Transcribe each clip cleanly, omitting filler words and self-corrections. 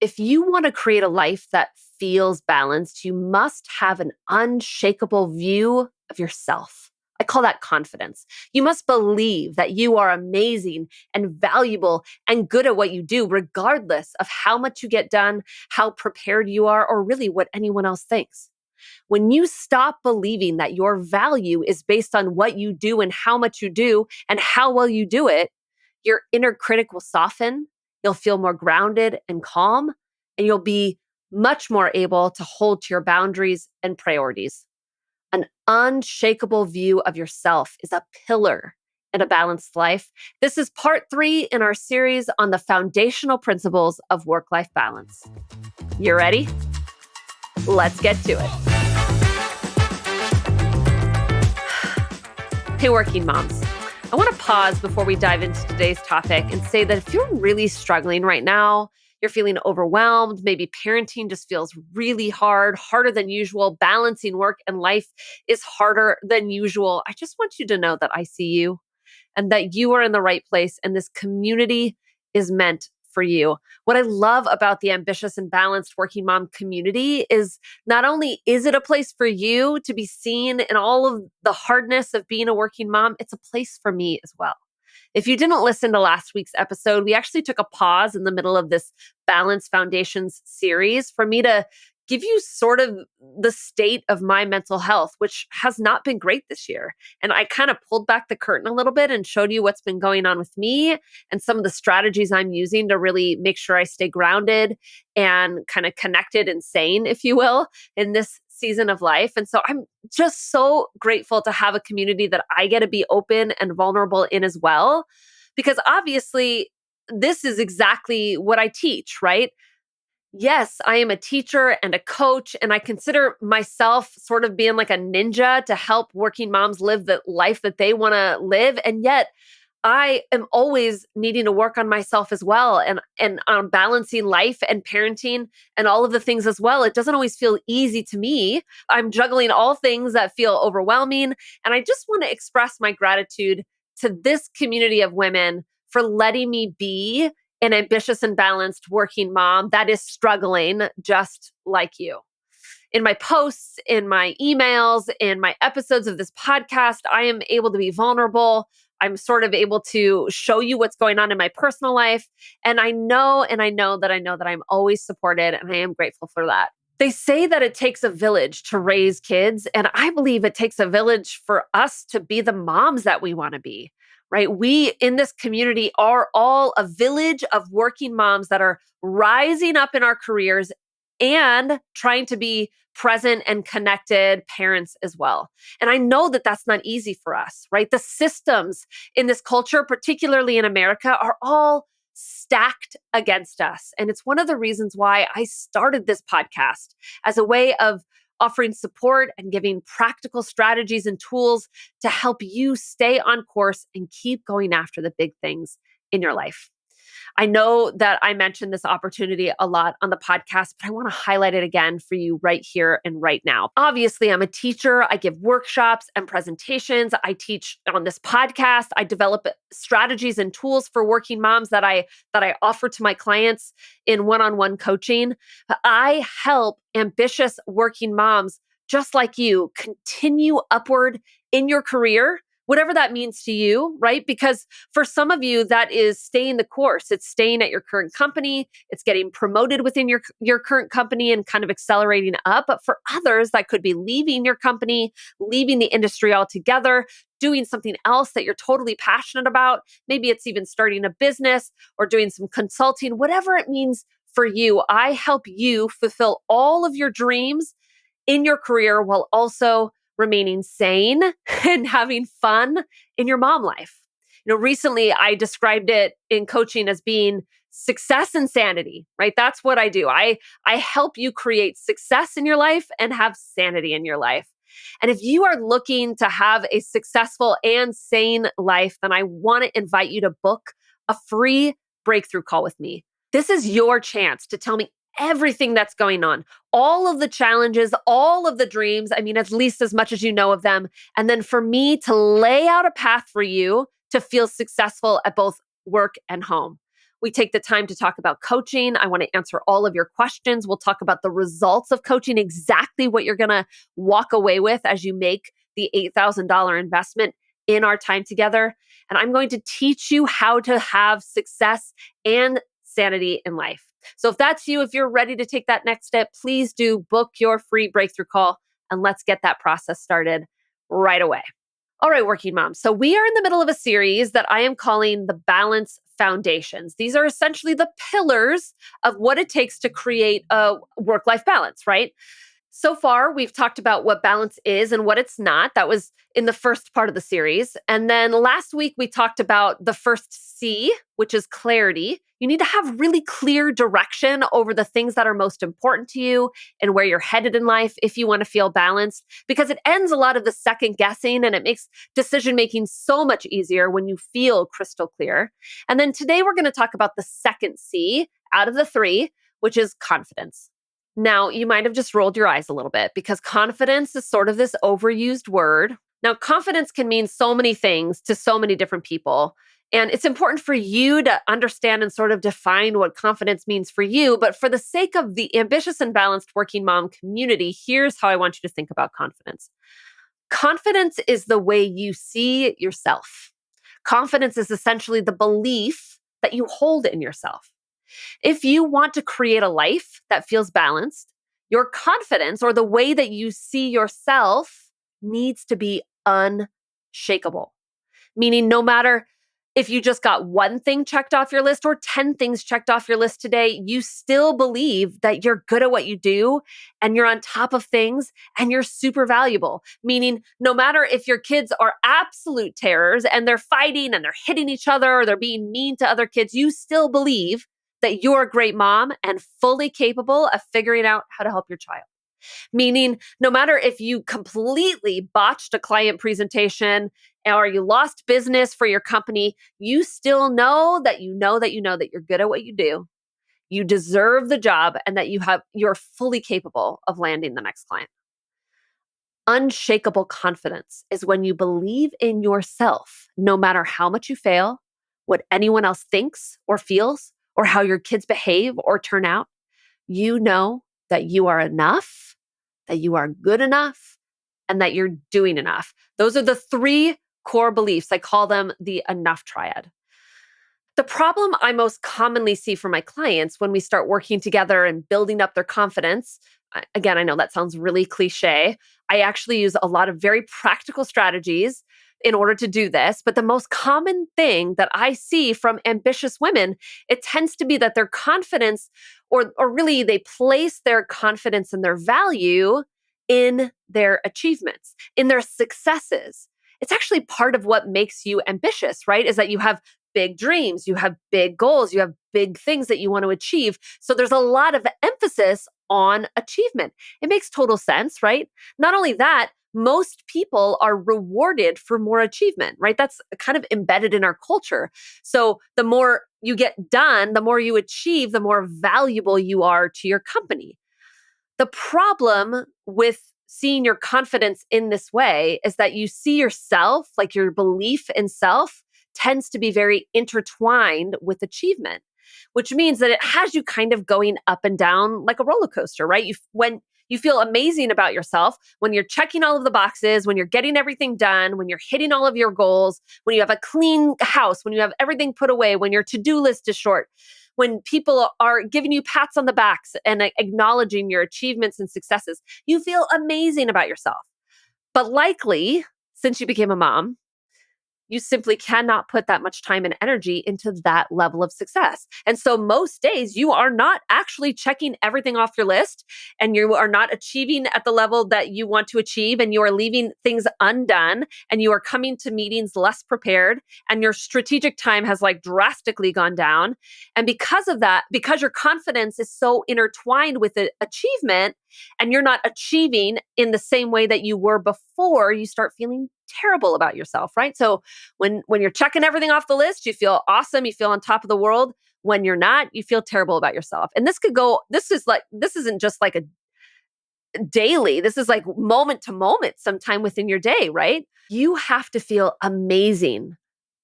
If you want to create a life that feels balanced, you must have an unshakable view of yourself. I call that confidence. You must believe that you are amazing and valuable and good at what you do, regardless of how much you get done, how prepared you are, or really what anyone else thinks. When you stop believing that your value is based on what you do and how much you do and how well you do it, your inner critic will soften. You'll feel more grounded and calm, and you'll be much more able to hold to your boundaries and priorities. An unshakable view of yourself is a pillar in a balanced life. This is part 3 in our series on the foundational principles of work-life balance. You ready? Let's get to it. Hey, working moms. I want to pause before we dive into today's topic and say that if you're really struggling right now, you're feeling overwhelmed, maybe parenting just feels really hard, harder than usual, balancing work and life is harder than usual, I just want you to know that I see you and that you are in the right place and this community is meant for you. What I love about the ambitious and balanced working mom community is not only is it a place for you to be seen in all of the hardness of being a working mom, it's a place for me as well. If you didn't listen to last week's episode, we actually took a pause in the middle of this Balance Foundations series for me to give you sort of the state of my mental health, which has not been great this year. And I kind of pulled back the curtain a little bit and showed you what's been going on with me and some of the strategies I'm using to really make sure I stay grounded and kind of connected and sane, if you will, in this season of life. And so I'm just so grateful to have a community that I get to be open and vulnerable in as well, because obviously this is exactly what I teach, right? Yes, I am a teacher and a coach, and I consider myself sort of being like a ninja to help working moms live the life that they want to live. And yet, I am always needing to work on myself as well and on balancing life and parenting and all of the things as well. It doesn't always feel easy to me. I'm juggling all things that feel overwhelming. And I just want to express my gratitude to this community of women for letting me be an ambitious and balanced working mom that is struggling just like you. In my posts, in my emails, in my episodes of this podcast, I am able to be vulnerable. I'm sort of able to show you what's going on in my personal life. And I know that I'm always supported, and I am grateful for that. They say that it takes a village to raise kids, and I believe it takes a village for us to be the moms that we want to be. Right? We in this community are all a village of working moms that are rising up in our careers and trying to be present and connected parents as well. And I know that that's not easy for us, right? The systems in this culture, particularly in America, are all stacked against us. And it's one of the reasons why I started this podcast as a way of offering support and giving practical strategies and tools to help you stay on course and keep going after the big things in your life. I know that I mentioned this opportunity a lot on the podcast, but I want to highlight it again for you right here and right now. Obviously, I'm a teacher. I give workshops and presentations. I teach on this podcast. I develop strategies and tools for working moms that I offer to my clients in one-on-one coaching. I help ambitious working moms just like you continue upward in your career, whatever that means to you, right? Because for some of you, that is staying the course. It's staying at your current company. It's getting promoted within your current company and kind of accelerating up. But for others, that could be leaving your company, leaving the industry altogether, doing something else that you're totally passionate about. Maybe it's even starting a business or doing some consulting, whatever it means for you. I help you fulfill all of your dreams in your career while also remaining sane and having fun in your mom life. Recently I described it in coaching as being success and sanity, right? That's what I do. I help you create success in your life and have sanity in your life. And if you are looking to have a successful and sane life, then I want to invite you to book a free breakthrough call with me. This is your chance to tell me everything that's going on, all of the challenges, all of the dreams. I mean, at least as much as you know of them. And then for me to lay out a path for you to feel successful at both work and home. We take the time to talk about coaching. I want to answer all of your questions. We'll talk about the results of coaching, exactly what you're going to walk away with as you make the $8,000 investment in our time together. And I'm going to teach you how to have success and sanity in life. So if that's you, if you're ready to take that next step, please do book your free breakthrough call and let's get that process started right away. All right, working moms. So we are in the middle of a series that I am calling the Balance Foundations. These are essentially the pillars of what it takes to create a work-life balance, right? So far, we've talked about what balance is and what it's not. That was in the first part of the series. And then last week, we talked about the first C, which is clarity. You need to have really clear direction over the things that are most important to you and where you're headed in life if you want to feel balanced, because it ends a lot of the second guessing and it makes decision making so much easier when you feel crystal clear. And then today, we're going to talk about the second C out of the three, which is confidence. Now, you might have just rolled your eyes a little bit because confidence is sort of this overused word. Now, confidence can mean so many things to so many different people. And it's important for you to understand and sort of define what confidence means for you. But for the sake of the ambitious and balanced working mom community, here's how I want you to think about confidence. Confidence is the way you see yourself. Confidence is essentially the belief that you hold in yourself. If you want to create a life that feels balanced, your confidence or the way that you see yourself needs to be unshakable. Meaning, no matter if you just got one thing checked off your list or 10 things checked off your list today, you still believe that you're good at what you do and you're on top of things and you're super valuable. Meaning, no matter if your kids are absolute terrors and they're fighting and they're hitting each other or they're being mean to other kids, you still believe that you're a great mom and fully capable of figuring out how to help your child. Meaning, no matter if you completely botched a client presentation or you lost business for your company, you still know that you're good at what you do. You deserve the job and that you're fully capable of landing the next client. Unshakable confidence is when you believe in yourself, no matter how much you fail, what anyone else thinks or feels, or how your kids behave or turn out. You know that you are enough, that you are good enough, and that you're doing enough. Those are the three core beliefs. I call them the enough triad. The problem I most commonly see for my clients when we start working together and building up their confidence, again, I know that sounds really cliche. I actually use a lot of very practical strategies in order to do this. But the most common thing that I see from ambitious women, it tends to be that their confidence, or really they place their confidence and their value in their achievements, in their successes. It's actually part of what makes you ambitious, right? Is that you have big dreams, you have big goals, you have big things that you want to achieve. So there's a lot of emphasis on achievement. It makes total sense, right? Not only that, most people are rewarded for more achievement, right? That's kind of embedded in our culture. So the more you get done, the more you achieve, the more valuable you are to your company. The problem with seeing your confidence in this way is that you see yourself, like your belief in self, tends to be very intertwined with achievement, which means that it has you kind of going up and down like a roller coaster, right? When you feel amazing about yourself, when you're checking all of the boxes, when you're getting everything done, when you're hitting all of your goals, when you have a clean house, when you have everything put away, when your to-do list is short, when people are giving you pats on the backs and acknowledging your achievements and successes, you feel amazing about yourself. But likely, since you became a mom, you simply cannot put that much time and energy into that level of success. And so most days you are not actually checking everything off your list and you are not achieving at the level that you want to achieve, and you are leaving things undone, and you are coming to meetings less prepared, and your strategic time has like drastically gone down. And because of that, because your confidence is so intertwined with the achievement and you're not achieving in the same way that you were before, you start feeling terrible about yourself, right? So when you're checking everything off the list, you feel awesome, you feel on top of the world. When you're not, you feel terrible about yourself. And this isn't just like a daily, this is like moment to moment, sometime within your day, right? You have to feel amazing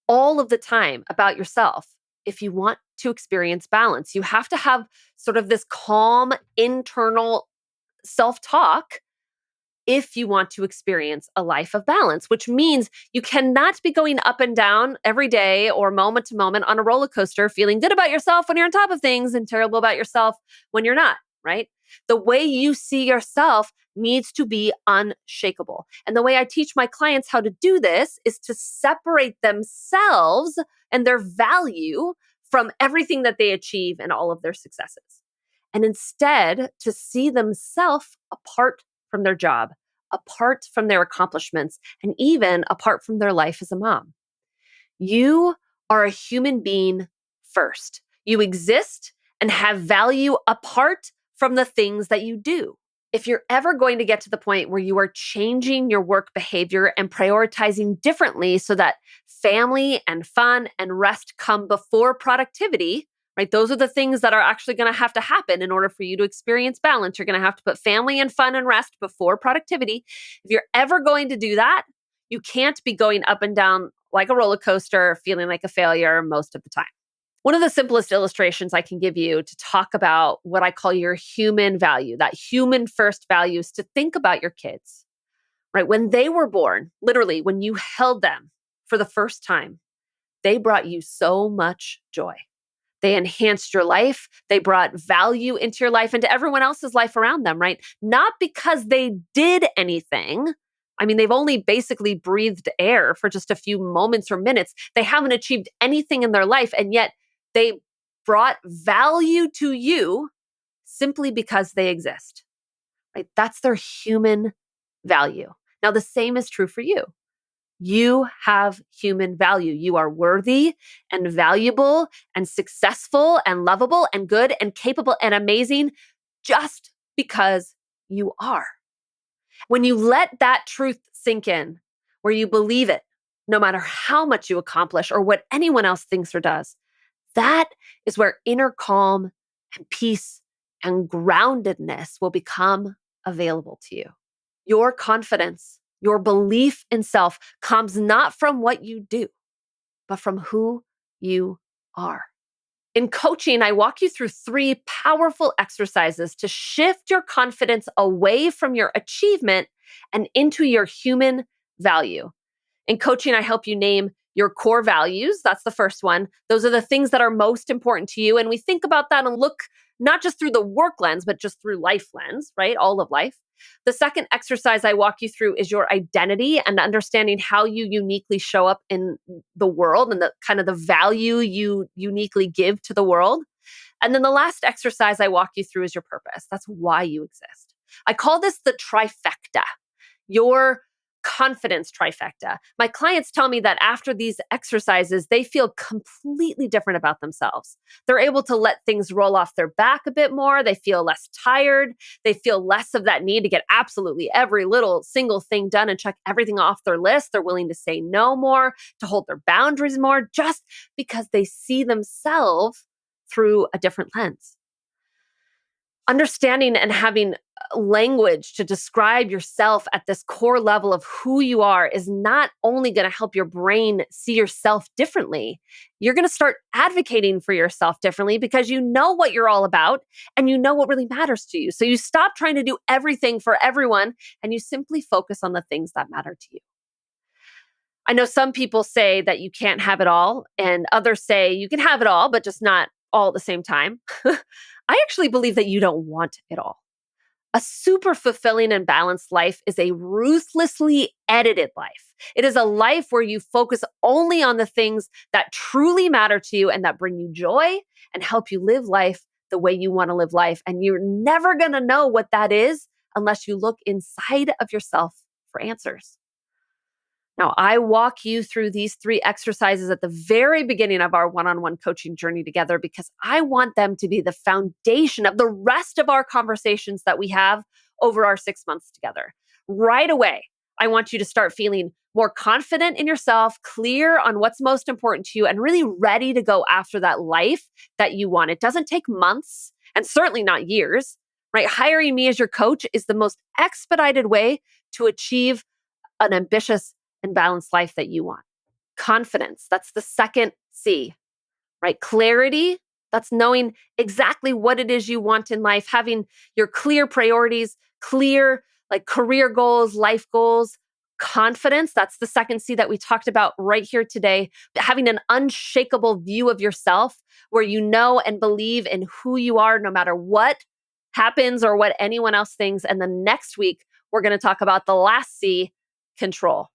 all of the time about yourself if you want to experience balance. You have to have sort of this calm internal self talk if you want to experience a life of balance, which means you cannot be going up and down every day or moment to moment on a roller coaster, feeling good about yourself when you're on top of things and terrible about yourself when you're not, right? The way you see yourself needs to be unshakable. And the way I teach my clients how to do this is to separate themselves and their value from everything that they achieve and all of their successes. And instead, to see themselves apart from their job, apart from their accomplishments, and even apart from their life as a mom. You are a human being first. You exist and have value apart from the things that you do. If you're ever going to get to the point where you are changing your work behavior and prioritizing differently so that family and fun and rest come before productivity, right? Those are the things that are actually going to have to happen in order for you to experience balance. You're going to have to put family and fun and rest before productivity. If you're ever going to do that, you can't be going up and down like a roller coaster, feeling like a failure most of the time. One of the simplest illustrations I can give you to talk about what I call your human value, that human first value, is to think about your kids, right? When they were born, literally, when you held them for the first time, they brought you so much joy. They enhanced your life. They brought value into your life and to everyone else's life around them, right? Not because they did anything. I mean, they've only basically breathed air for just a few moments or minutes. They haven't achieved anything in their life, and yet they brought value to you simply because they exist, right? That's their human value. Now, the same is true for you. You have human value. You are worthy and valuable and successful and lovable and good and capable and amazing just because you are. When you let that truth sink in, where you believe it, no matter how much you accomplish or what anyone else thinks or does, that is where inner calm and peace and groundedness will become available to you. Your confidence, your belief in self comes not from what you do, but from who you are. In coaching, I walk you through 3 powerful exercises to shift your confidence away from your achievement and into your human value. In coaching, I help you name your core values. That's the first one. Those are the things that are most important to you. And we think about that and look not just through the work lens, but just through life lens, right? All of life. The second exercise I walk you through is your identity and understanding how you uniquely show up in the world and the kind of the value you uniquely give to the world. And then the last exercise I walk you through is your purpose. That's why you exist. I call this the trifecta, your confidence trifecta. My clients tell me that after these exercises, they feel completely different about themselves. They're able to let things roll off their back a bit more. They feel less tired. They feel less of that need to get absolutely every little single thing done and check everything off their list. They're willing to say no more, to hold their boundaries more, just because they see themselves through a different lens. Understanding and having language to describe yourself at this core level of who you are is not only going to help your brain see yourself differently, you're going to start advocating for yourself differently because you know what you're all about and you know what really matters to you. So you stop trying to do everything for everyone and you simply focus on the things that matter to you. I know some people say that you can't have it all, and others say you can have it all, but just not all at the same time. I actually believe that you don't want it all. A super fulfilling and balanced life is a ruthlessly edited life. It is a life where you focus only on the things that truly matter to you and that bring you joy and help you live life the way you want to live life. And you're never going to know what that is unless you look inside of yourself for answers. Now, I walk you through these 3 exercises at the very beginning of our one-on-one coaching journey together because I want them to be the foundation of the rest of our conversations that we have over our 6 months together. Right away, I want you to start feeling more confident in yourself, clear on what's most important to you, and really ready to go after that life that you want. It doesn't take months and certainly not years, right? Hiring me as your coach is the most expedited way to achieve an ambitious and balanced life that you want. Confidence, that's the second C, right? Clarity That's knowing exactly what it is you want in life, having your clear priorities, clear like career goals, life goals, confidence. That's the second C that we talked about right here today. Having an unshakable view of yourself where you know and believe in who you are no matter what happens or what anyone else thinks. And then next week, we're going to talk about the last C, control.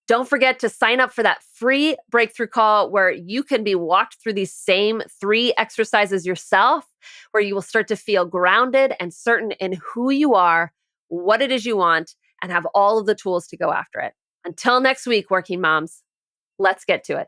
Don't forget to sign up for that free breakthrough call where you can be walked through these same 3 exercises yourself, where you will start to feel grounded and certain in who you are, what it is you want, and have all of the tools to go after it. Until next week, working moms, let's get to it.